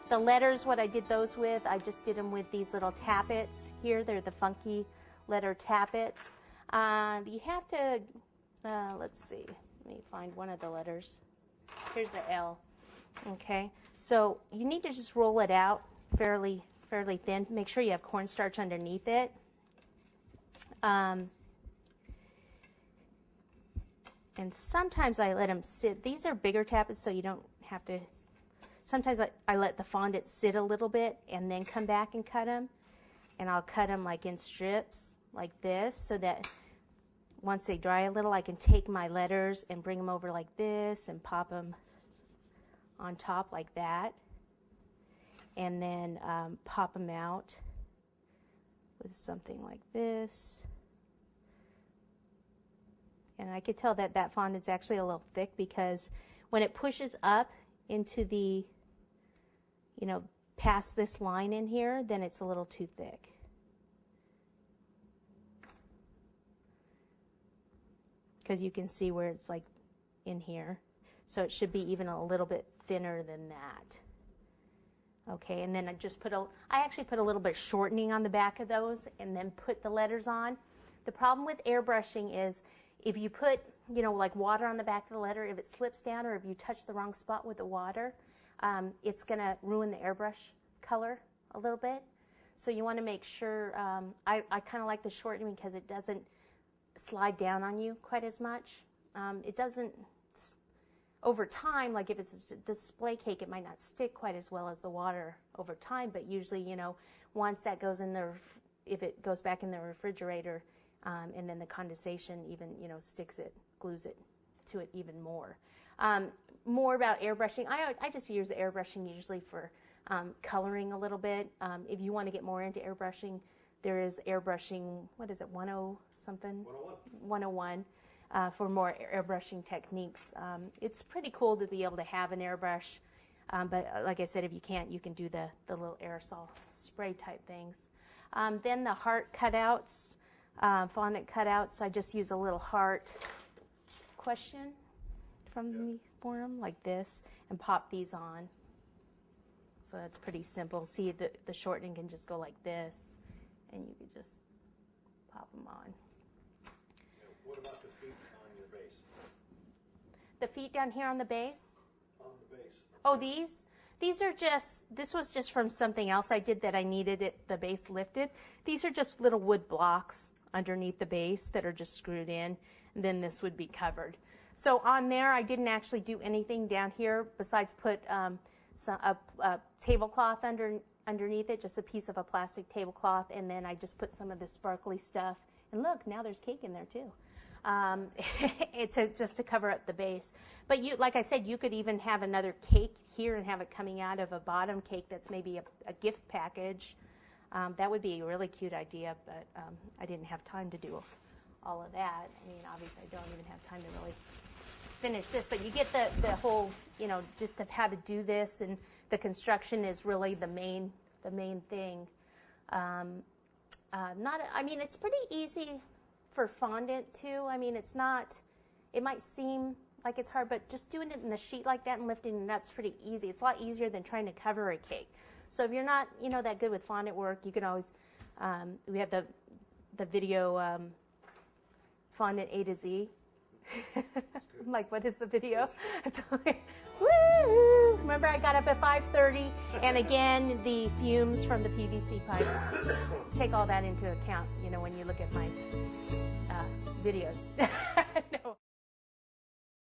The letters, what I did those with, I just did them with these little tappets here. They're the funky letter tappets. You have to, let's see, let me find one of the letters. Here's the L. Okay, so you need to just roll it out fairly thin. Make sure you have cornstarch underneath it. And sometimes I let them sit. These are bigger tappets, so you don't have to. Sometimes I let the fondant sit a little bit and then come back and cut them. And I'll cut them like in strips like this, so that once they dry a little, I can take my letters and bring them over like this and pop them on top like that. And then pop them out with something like this. And I could tell that that fondant's actually a little thick, because when it pushes up into the, you know, past this line in here, then it's a little too thick. Because you can see where it's like in here. So it should be even a little bit thinner than that. Okay, and then I actually put a little bit shortening on the back of those and then put the letters on. The problem with airbrushing is if you put, you know, like water on the back of the letter, if it slips down or if you touch the wrong spot with the water, it's going to ruin the airbrush color a little bit. So you want to make sure, I kind of like the shortening because it doesn't slide down on you quite as much. It doesn't, over time, like if it's a display cake, it might not stick quite as well as the water over time, but usually, you know, once that goes in the, if it goes back in the refrigerator, and then the condensation even, you know, sticks it, glues it to it even more. More about airbrushing. I just use airbrushing usually for coloring a little bit. If you want to get more into airbrushing, there is airbrushing, what is it, 10 something? 101 for more airbrushing techniques. It's pretty cool to be able to have an airbrush, but like I said, if you can't, you can do the little aerosol spray type things. Then the heart cutouts. Fondant cutouts, I just use a little heart question from the forum like this and pop these on. So that's pretty simple. See, the shortening can just go like this, and you can just pop them on. What about the feet on your base? The feet down here on the base? On the base. Oh, these? These are just, this was just from something else I did that I needed it, the base lifted. These are just little wood blocks underneath the base that are just screwed in, and then this would be covered. So on there, I didn't actually do anything down here besides put a tablecloth underneath it, just a piece of a plastic tablecloth, and then I just put some of this sparkly stuff. And look, now there's cake in there too. Just to cover up the base. But you, like I said, you could even have another cake here and have it coming out of a bottom cake that's maybe a gift package. That would be a really cute idea, but I didn't have time to do all of that. I mean, obviously I don't even have time to really finish this, but you get the whole, you know, just of how to do this, and the construction is really the main thing. I mean, it's pretty easy for fondant too. I mean, it's not, it might seem like it's hard, but just doing it in the sheet like that and lifting it up is pretty easy. It's a lot easier than trying to cover a cake. So if you're not, you know, that good with fondant work, you can always, we have the video fondant A to Z. I'm like, what is the video? Woo! Remember, I got up at 5:30, and again, the fumes from the PVC pipe. Take all that into account, you know, when you look at my videos. No.